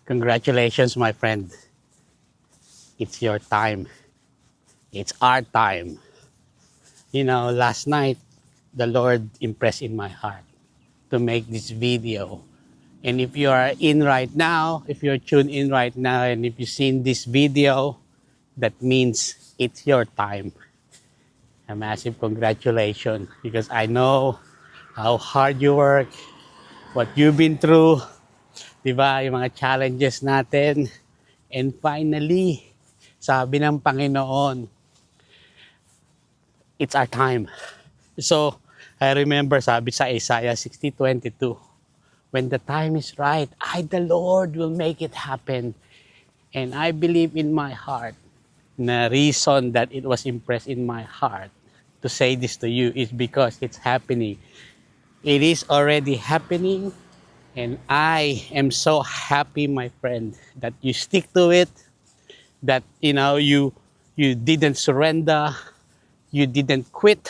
Congratulations, my friend. It's your time. It's our time. You know, last night, the Lord impressed in my heart to make this video. And if you are in right now, if you're tuned in right now, and if you've seen this video, that means it's your time. A massive congratulations, because I know how hard you work, what you've been through, di ba? Yung mga challenges natin. And finally, sabi ng Panginoon, it's our time. So, I remember sabi sa Isaiah 60:22, when the time is right, I, the Lord, will make it happen. And I believe in my heart, na reason that it was impressed in my heart to say this to you is because it's happening. It is already happening. And I am so happy, my friend, that you stick to it, that you didn't surrender, you didn't quit.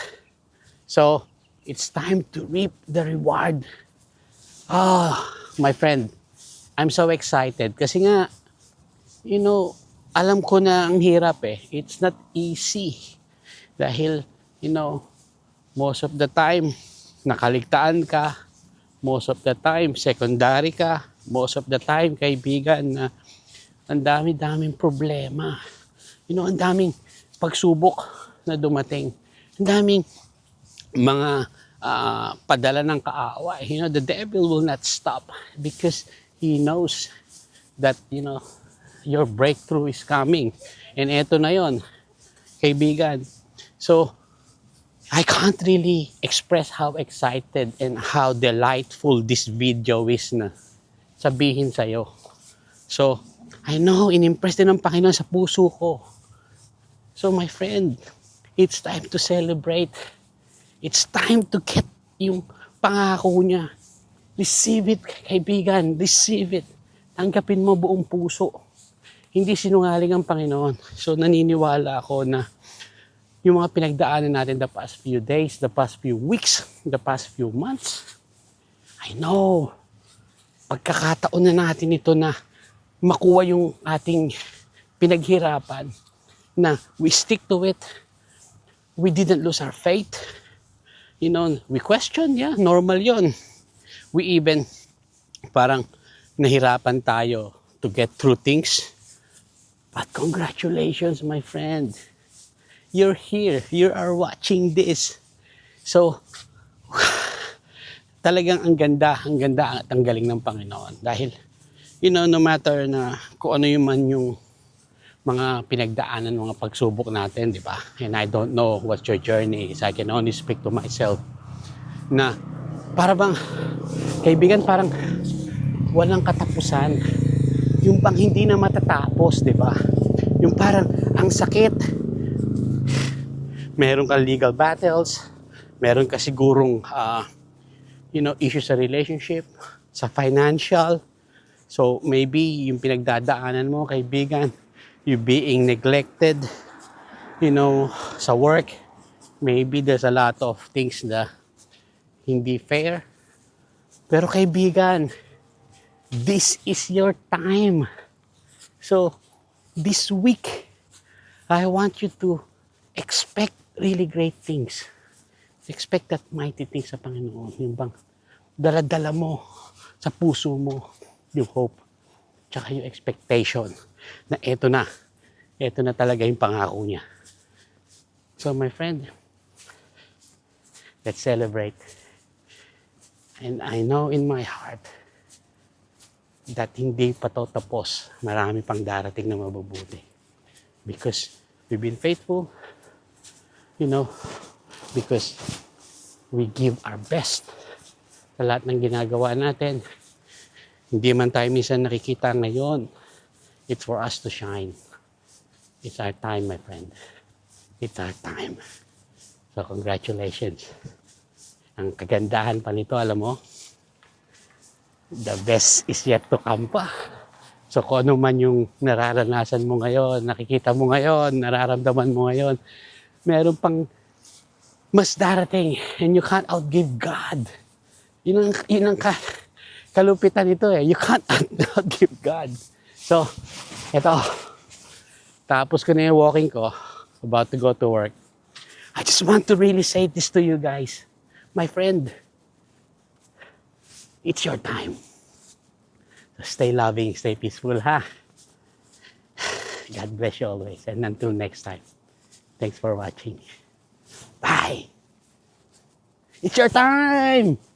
So it's time to reap the reward. My friend, I'm so excited kasi nga, alam ko na ang hirap eh. It's not easy dahil most of the time nakaligtaan ka, most of the time secondary ka, most of the time kaibigan na ang dami-daming problema. Ang daming pagsubok na dumating. Ang daming mga padala ng kaaway. The devil will not stop because he knows that, your breakthrough is coming. And eto na yon, kaibigan. So, I can't really express how excited and how delightful this video is na sabihin sa'yo. So, I know, inimpress din ng Panginoon sa puso ko. So, my friend, it's time to celebrate. It's time to get yung pangako niya. Receive it, kaibigan. Receive it. Tanggapin mo buong puso. Hindi sinungaling ang Panginoon. So, naniniwala ako na yung mga pinagdaanan natin the past few days, the past few weeks, the past few months, I know, pagkakataon na natin ito na makuha yung ating pinaghirapan, na we stick to it, we didn't lose our faith, we question, normal yon. We even parang nahirapan tayo to get through things. But congratulations, my friend. You're here. You are watching this. So, talagang ang ganda at ang galing ng Panginoon. Dahil, no matter na kung ano yung man yung mga pinagdaanan, mga pagsubok natin, di ba? And I don't know what your journey is. I can only speak to myself. Na, para bang, kaibigan, parang walang katapusan. Yung pang hindi na matatapos, di ba? Yung parang ang sakit. Meron ka legal battles, meron ka sigurong issues sa relationship, sa financial. So maybe yung pinagdadaanan mo, kaibigan, you being neglected, sa work. Maybe there's a lot of things na hindi fair. Pero kaibigan, this is your time. So, this week, I want you to expect really great things. Expect that mighty things sa Panginoon. Yung bang dala-dala mo sa puso mo yung hope, tsaka yung expectation na eto na talaga yung pangako niya. So, my friend, let's celebrate. And I know in my heart that hindi pa to tapos. Marami pang darating na mabubuti. Because we've been faithful, because we give our best sa lahat ng ginagawa natin. Hindi man tayo minsan nakikita ngayon. It's for us to shine. It's our time, my friend. It's our time. So, congratulations. Ang kagandahan pa nito, alam mo, the best is yet to come pa. So kung ano man yung nararanasan mo ngayon, nakikita mo ngayon, nararamdaman mo ngayon, meron pang mas darating, and you can't outgive God. Yun ang kalupitan ito eh. You can't outgive God. So, eto. Tapos ko na yung walking ko. About to go to work. I just want to really say this to you guys. My friend, it's your time. So stay loving, stay peaceful, ha? God bless you always. And until next time, thanks for watching. Bye! It's your time!